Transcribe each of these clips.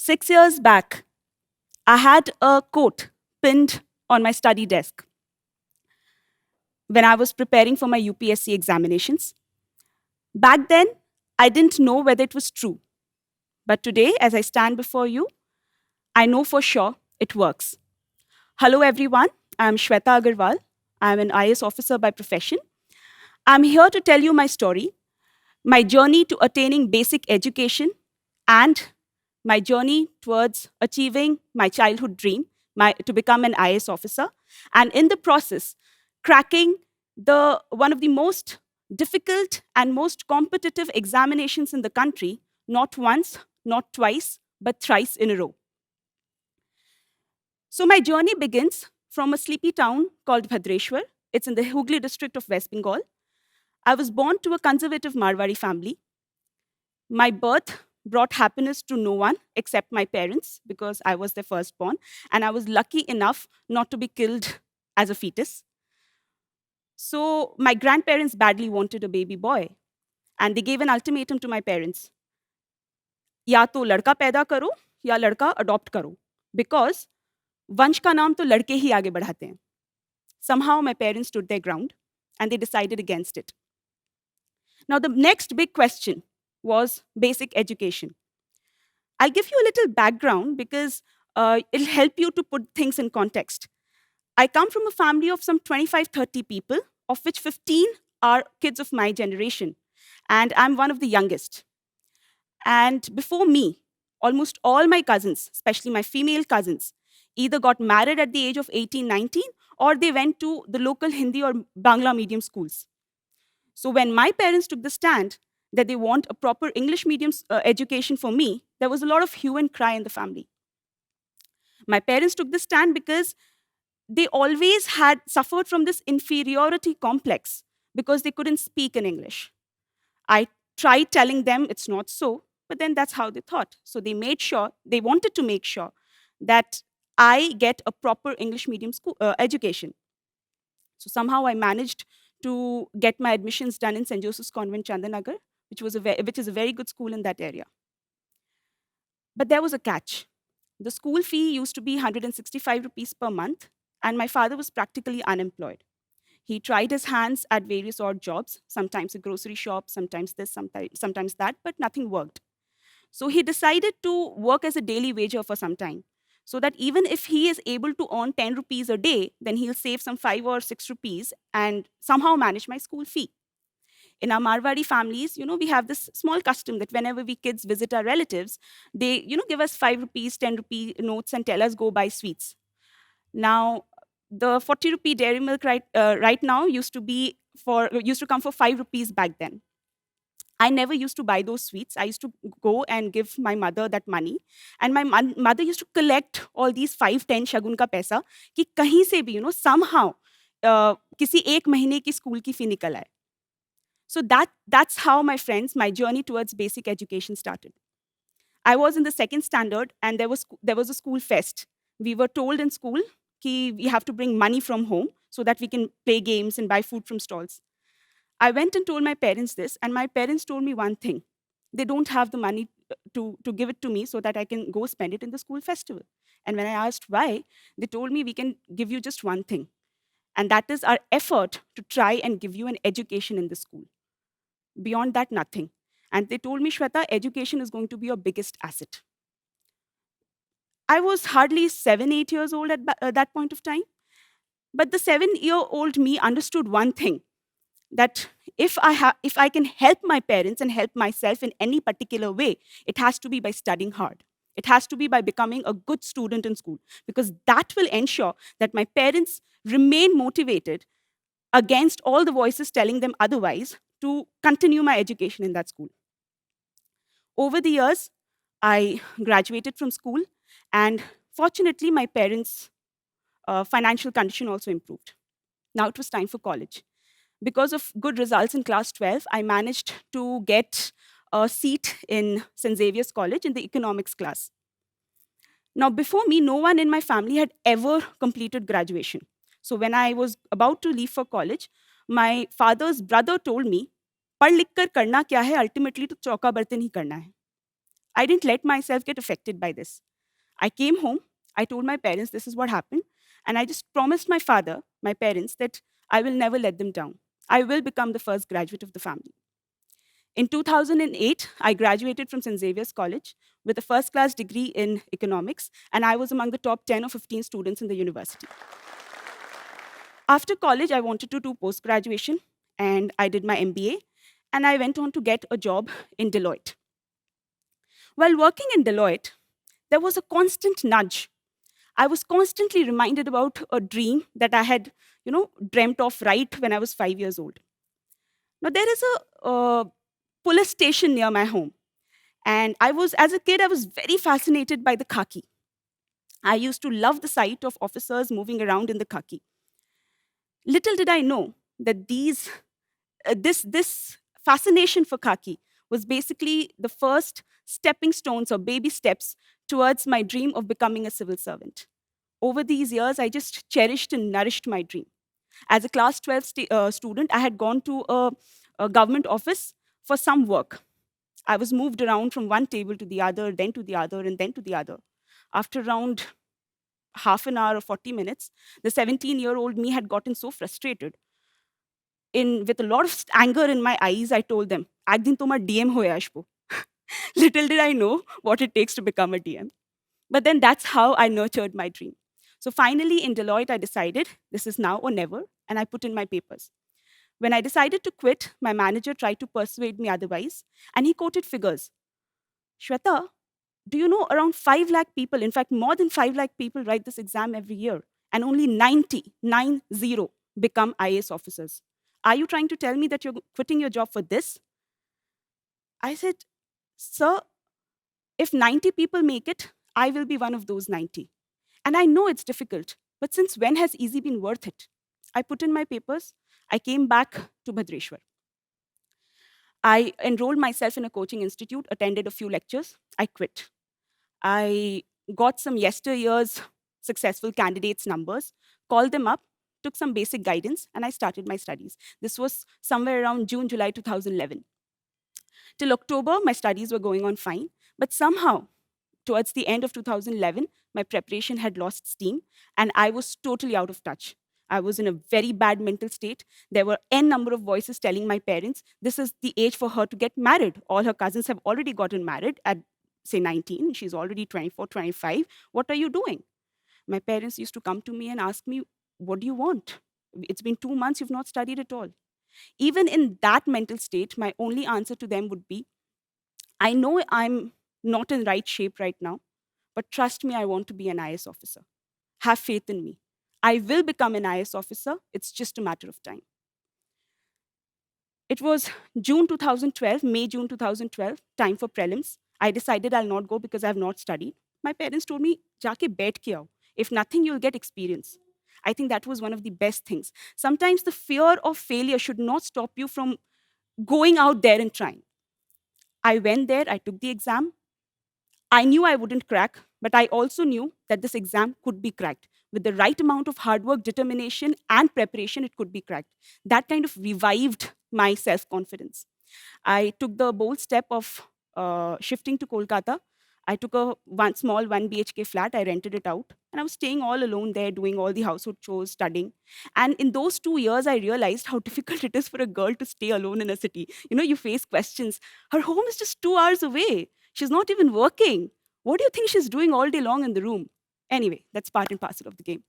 6 years back, I had a quote pinned on my study desk when I was preparing for my UPSC examinations. Back then, I didn't know whether it was true. But today, as I stand before you, I know for sure it works. Hello, everyone. I'm Shweta Agarwal. I'm an IS officer by profession. I'm here to tell you my story, my journey to attaining basic education, and my journey towards achieving my childhood dream, to become an IS officer, and in the process, cracking one of the most difficult and most competitive examinations in the country, not once, not twice, but thrice in a row. So my journey begins from a sleepy town called Bhadreshwar. It's in the Hooghly district of West Bengal. I was born to a conservative Marwari family. My birth brought happiness to no one except my parents because I was their firstborn, and I was lucky enough not to be killed as a fetus. So my grandparents badly wanted a baby boy, and they gave an ultimatum to my parents. या तो लड़का पैदा करो या लड़का adopt करो, because वंश का नाम तो लड़के ही आगे बढ़ाते हैं. Somehow my parents stood their ground and they decided against it. Now the next big question was basic education. I'll give you a little background because it'll help you to put things in context. I come from a family of some 25, 30 people, of which 15 are kids of my generation, and I'm one of the youngest. And before me, almost all my cousins, especially my female cousins, either got married at the age of 18, 19, or they went to the local Hindi or Bangla medium schools. So when my parents took the stand that they want a proper English medium education for me, there was a lot of hue and cry in the family. My parents took the stand because they always had suffered from this inferiority complex because they couldn't speak in English. I tried telling them it's not so, but then that's how they thought. So they wanted to make sure that I get a Proper English medium school education. So somehow I managed to get my admissions done in St. Joseph's Convent, Chandanagar, which is a very good school in that area. But there was a catch. The school fee used to be 165 rupees per month, and my father was practically unemployed. He tried his hands at various odd jobs, sometimes a grocery shop, sometimes this, sometimes that, but nothing worked. So he decided to work as a daily wager for some time, so that even if he is able to earn 10 rupees a day, then he'll save some 5 or 6 rupees and somehow manage my school fee. In our Marwari families, we have this small custom that whenever we kids visit our relatives, they, give us 5 rupees, 10 rupee notes and tell us go buy sweets. Now, the 40 rupee dairy milk right now used to come for 5 rupees back then. I never used to buy those sweets. I used to go and give my mother that money. And my mother used to collect all these 5, 10 shagun ka paisa कि कहीं से भी, somehow, किसी एक महीने की school की fee निकल आए. So that's how, my friends, my journey towards basic education started. I was in the 2nd standard, and there was a school fest. We were told in school that we have to bring money from home so that we can play games and buy food from stalls. I went and told my parents this, and my parents told me one thing. They don't have the money to give it to me so that I can go spend it in the school festival. And when I asked why, they told me we can give you just one thing, and that is our effort to try and give you an education in the school. Beyond that, nothing. And they told me, Shweta, education is going to be your biggest asset. I was hardly 7, 8 years old at that point of time. But the 7-year-old me understood one thing, that if I can help my parents and help myself in any particular way, it has to be by studying hard. It has to be by becoming a good student in school, because that will ensure that my parents remain motivated against all the voices telling them otherwise to continue my education in that school. Over the years, I graduated from school, and fortunately, my parents' financial condition also improved. Now it was time for college. Because of good results in class 12, I managed to get a seat in St. Xavier's College in the economics class. Now, before me, no one in my family had ever completed graduation. So when I was about to leave for college, my father's brother told me, पढ़ लिख कर करना क्या है, ultimately तो चौका बर्तन ही करना है. I didn't let myself get affected by this. I came home, I told my parents this is what happened, and I just promised my father, my parents, that I will never let them down. I will become the first graduate of the family. In 2008, I graduated from St. Xavier's College with a first class degree in economics, and I was among the top 10 or 15 students in the university. After college, I wanted to do post graduation, and I did my MBA, and I went on to get a job in Deloitte. While working in Deloitte, there was a constant nudge. I was constantly reminded about a dream that I had, dreamt of right when I was 5 years old. Now, there is a police station near my home. And as a kid, I was very fascinated by the khaki. I used to love the sight of officers moving around in the khaki. Little did I know that this fascination for khaki was basically the first stepping stones or baby steps towards my dream of becoming a civil servant. Over these years, I just cherished and nourished my dream. As a class 12 student, I had gone to a government office for some work. I was moved around from one table to the other, then to the other, and then to the other. After around half an hour or 40 minutes, the 17-year-old me had gotten so frustrated. With a lot of anger in my eyes, I told them, "Ek tomar DM hoye ashbo." Little did I know what it takes to become a DM. But then that's how I nurtured my dream. So finally, in Deloitte, I decided this is now or never, and I put in my papers. When I decided to quit, my manager tried to persuade me otherwise, and he quoted figures. Shweta, do you know around 5 lakh people, in fact, more than 5 lakh people write this exam every year, and only 90 become IAS officers. Are you trying to tell me that you're quitting your job for this? I said, sir, if 90 people make it, I will be one of those 90. And I know it's difficult, but since when has easy been worth it? I put in my papers. I came back to Bhadreshwar. I enrolled myself in a coaching institute, attended a few lectures. I quit. I got some yesteryear's successful candidates' numbers, called them up, took some basic guidance, and I started my studies. This was somewhere around June, July 2011. Till October, my studies were going on fine, but somehow, towards the end of 2011, my preparation had lost steam, and I was totally out of touch. I was in a very bad mental state. There were n number of voices telling my parents, this is the age for her to get married. All her cousins have already gotten married at, say, 19. She's already 24, 25. What are you doing? My parents used to come to me and ask me, what do you want? It's been 2 months, you've not studied at all. Even in that mental state, my only answer to them would be, I know I'm not in right shape right now, but trust me, I want to be an IAS officer. Have faith in me. I will become an IAS officer. It's just a matter of time. It was June 2012, May, June 2012, time for prelims. I decided I'll not go because I have not studied. My parents told me, Jaake baith ke aao. If nothing, you'll get experience. I think that was one of the best things. Sometimes the fear of failure should not stop you from going out there and trying. I went there, I took the exam. I knew I wouldn't crack, but I also knew that this exam could be cracked. With the right amount of hard work, determination, and preparation, it could be cracked. That kind of revived my self confidence. I took the bold step of shifting to Kolkata. I took a small 1 BHK flat, I rented it out, and I was staying all alone there, doing all the household chores, studying. And in those 2 years, I realized how difficult it is for a girl to stay alone in a city. You face questions. Her home is just 2 hours away. She's not even working. What do you think she's doing all day long in the room? Anyway, that's part and parcel of the game.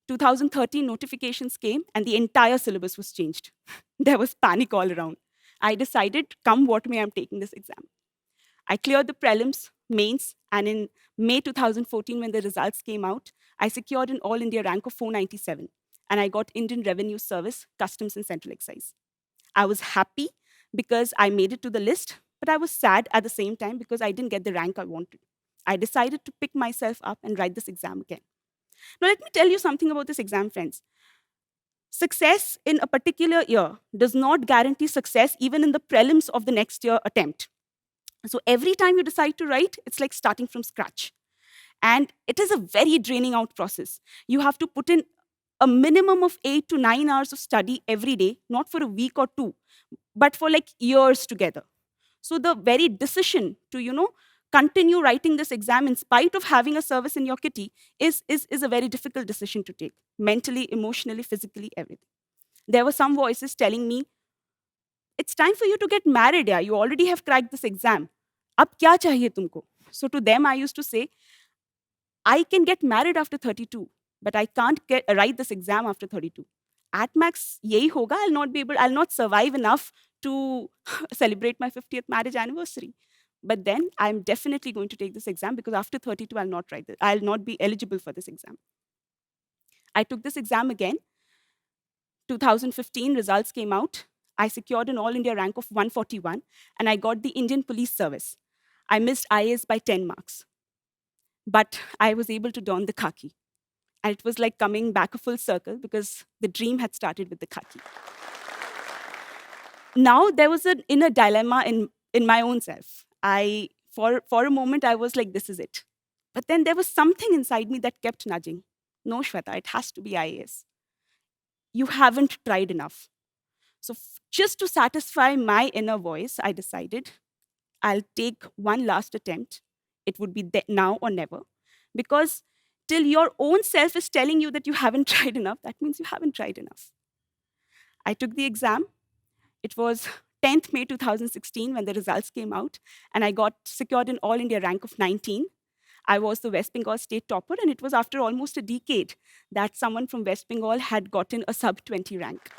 2013 notifications came and the entire syllabus was changed. There was panic all around. I decided, come what may, I'm taking this exam. I cleared the prelims, mains, and in May 2014, when the results came out, I secured an All India rank of 497, and I got Indian Revenue Service, Customs and Central Excise. I was happy because I made it to the list, but I was sad at the same time because I didn't get the rank I wanted. I decided to pick myself up and write this exam again. Now, let me tell you something about this exam, friends. Success in a particular year does not guarantee success even in the prelims of the next year attempt. So every time you decide to write, it's like starting from scratch. And it is a very draining out process. You have to put in a minimum of 8 to 9 hours of study every day, not for a week or two, but for like years together. So the very decision to, continue writing this exam in spite of having a service in your kitty is a very difficult decision to take, mentally, emotionally, physically, everything. There were some voices telling me, it's time for you to get married, yeah. You already have cracked this exam. Ab kya chahiye tumko? So to them, I used to say, I can get married after 32, but I can't write this exam after 32. At max, yahi hoga. I'll not survive enough to celebrate my 50th marriage anniversary. But then I'm definitely going to take this exam because after 32, I'll not write it. I'll not be eligible for this exam. I took this exam again. 2015 results came out. I secured an All India rank of 141, and I got the Indian Police Service. I missed IAS by 10 marks, but I was able to don the khaki. And it was like coming back a full circle because the dream had started with the khaki. Now there was an inner dilemma in my own self. For a moment, I was like, this is it. But then there was something inside me that kept nudging. No, Shweta, it has to be IAS. You haven't tried enough. So just to satisfy my inner voice, I decided I'll take one last attempt. It would be now or never. Because till your own self is telling you that you haven't tried enough, that means you haven't tried enough. I took the exam. It was 10th May 2016 when the results came out, and I secured an All India rank of 19. I was the West Bengal state topper, and it was after almost a decade that someone from West Bengal had gotten a sub 20 rank.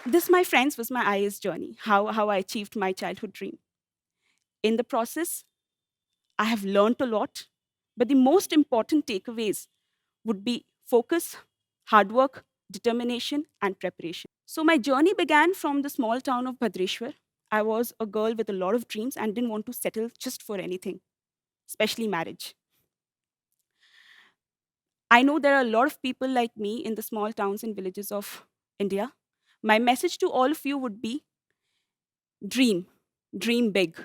This, my friends, was my IAS journey, how I achieved my childhood dream. In the process, I have learned a lot, but the most important takeaways would be focus, hard work, determination, and preparation. So my journey began from the small town of Bhadreshwar. I was a girl with a lot of dreams and didn't want to settle just for anything, especially marriage. I know there are a lot of people like me in the small towns and villages of India. My message to all of you would be dream big.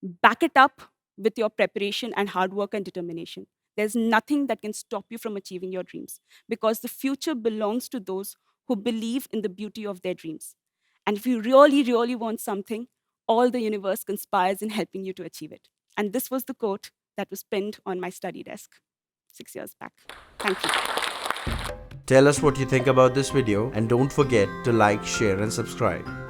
Back it up with your preparation and hard work and determination. There's nothing that can stop you from achieving your dreams because the future belongs to those who believe in the beauty of their dreams. And if you really, really want something, all the universe conspires in helping you to achieve it. And this was the quote that was pinned on my study desk 6 years back. Thank you. Tell us what you think about this video and don't forget to like, share and subscribe.